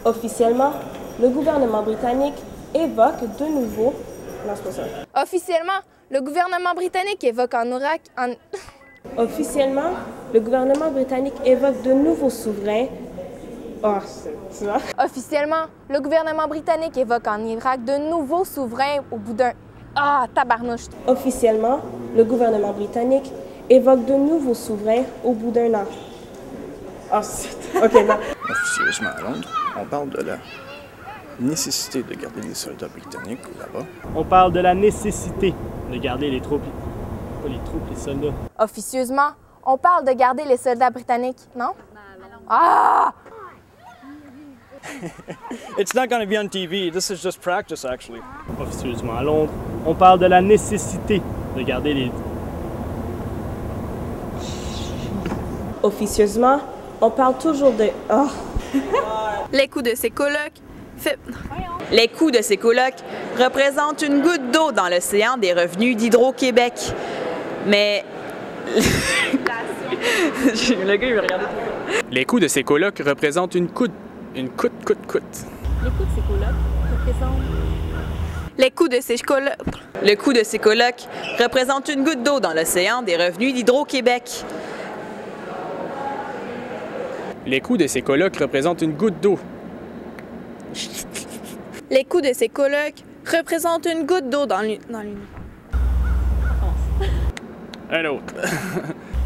Officiellement, le gouvernement britannique évoque de nouveau... Non, c'est pas ça. Officiellement, le gouvernement britannique évoque en Irak... Officiellement, le gouvernement britannique évoque de nouveaux souverains... Oh, c'est ça. Officiellement, le gouvernement britannique évoque en Irak de nouveaux souverains au bout d'un... Ah, tabarnouche! Officiellement, le gouvernement britannique évoque de nouveaux souverains au bout d'un an. Ah, OK, non. Officieusement à Londres, on parle de la nécessité de garder les soldats britanniques là-bas. On parle de la nécessité de garder les troupes. Pas les troupes, les soldats. Officieusement, on parle de garder les soldats britanniques, non? Ah! It's not going to be on TV. This is just practice, actually. Officieusement à Londres, on parle de la nécessité de garder les... Officieusement, on parle toujours de... Oh. Les coûts de ces colocs Les coûts de ces colocs représentent une goutte d'eau dans l'océan des revenus d'Hydro-Québec. Mais... Le gars, il me regardait. Les coûts de ces colocs représentent une coûte. Les coûts de ces colocs représentent... Les coûts de ces colocs... Le coût de ces colocs représente une goutte d'eau dans l'océan des revenus d'Hydro-Québec. Les coûts de ces colocs représentent une goutte d'eau. Les coûts de ces colocs représentent une goutte d'eau dans l'une. Un autre.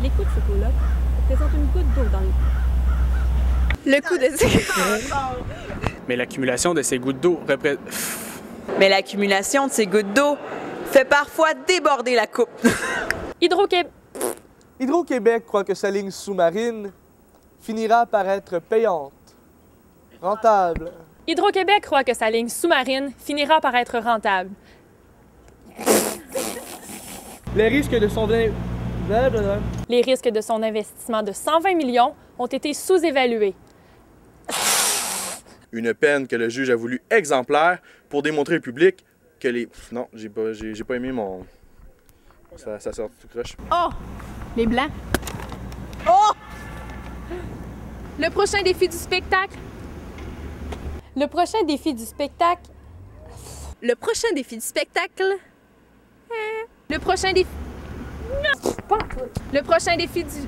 Les coûts de ces colocs représentent une goutte d'eau dans l'une. Le coût de ces... Mais l'accumulation de ces gouttes d'eau représente... Mais l'accumulation de ces gouttes d'eau fait parfois déborder la coupe. Hydro-Québec croit que sa ligne sous-marine finira par être payante, rentable. Hydro-Québec croit que sa ligne sous-marine finira par être rentable. Les risques de son... Les risques de son investissement de 120 millions ont été sous-évalués. Une peine que le juge a voulu exemplaire pour démontrer au public que les... Non, j'ai pas aimé mon... Ça sort tout croche. Oh! Les Blancs. Oh! Le prochain défi du spectacle. Le prochain défi du spectacle. Le prochain défi du spectacle. Le prochain défi... Non! Le prochain défi du...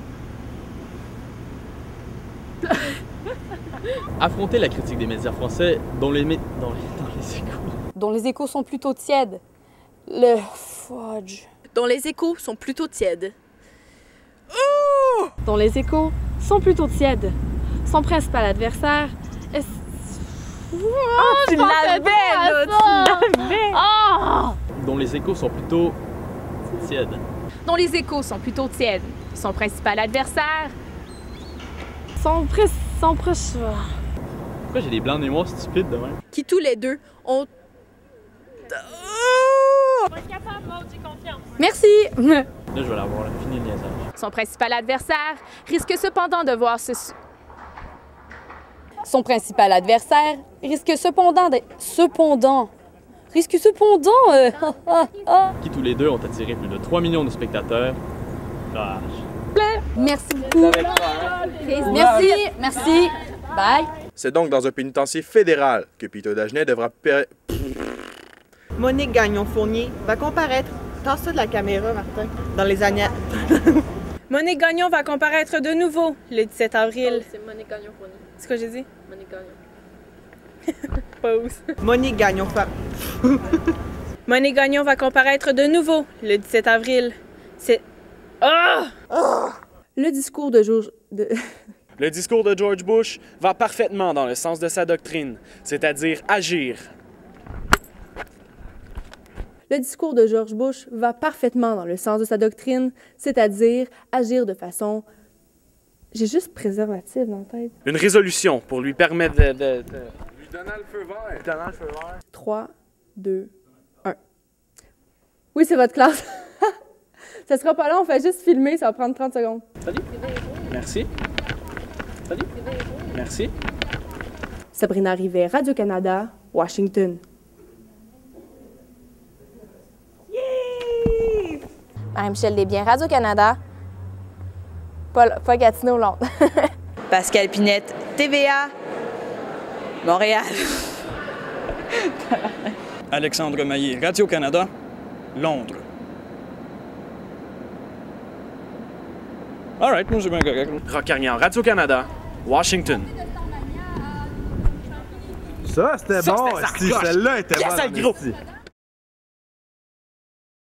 Affronter la critique des médias français dont les échos. Dont les échos sont plutôt tièdes. Le fudge. Dont les échos sont plutôt tièdes. Dont les échos sont plutôt tièdes. Son principal adversaire est... tu l'avais, là! Tu l'avais! Oh! Dont les échos sont plutôt tièdes. Dont les échos sont plutôt tièdes. Son principal adversaire... Pourquoi j'ai des blancs de mémoire stupides de même? Qui tous les deux ont... Merci! Là, je vais l'avoir, fini le niaisage. Son principal adversaire risque cependant de voir ce... Son principal adversaire risque cependant... Qui tous les deux ont attiré plus de 3 millions de spectateurs. Ah. Merci beaucoup. Merci. Bye. C'est donc dans un pénitencier fédéral que Peter Dagenet devra... Monique Gagnon-Fournier va comparaître... Tasse ça de la caméra, Martin. Dans les années... Monique Gagnon va comparaître de nouveau le 17 avril. Oh, c'est Monique Gagnon-Fournier. C'est ce que j'ai dit? Monique Gagnon. Pause. Monique Gagnon... Monique Gagnon va comparaître de nouveau le 17 avril. C'est... Ah! Oh! Le discours de George... Le discours de George Bush va parfaitement dans le sens de sa doctrine, c'est-à-dire agir. Le discours de George Bush va parfaitement dans le sens de sa doctrine, c'est-à-dire agir de façon... J'ai juste préservatif dans la tête. Une résolution pour lui permettre de... Lui donnant le feu vert. 3, 2, 1. Oui, c'est votre classe. Ça sera pas long, on fait juste filmer, ça va prendre 30 secondes. Salut. Merci. Salut. Merci. Sabrina Rivet, Radio-Canada, Washington. Marie-Michel Desbiens, Radio-Canada. Pas Gatineau, Londres. Pascal Pinette, TVA. Montréal. Alexandre Maillé, Radio-Canada, Londres. Alright, moi j'ai bien correct. Roch Carignan, Radio-Canada, Washington. Ça, c'était bon. C'était sarcoche. Celle-là était Yes, bonne. le gros. esti.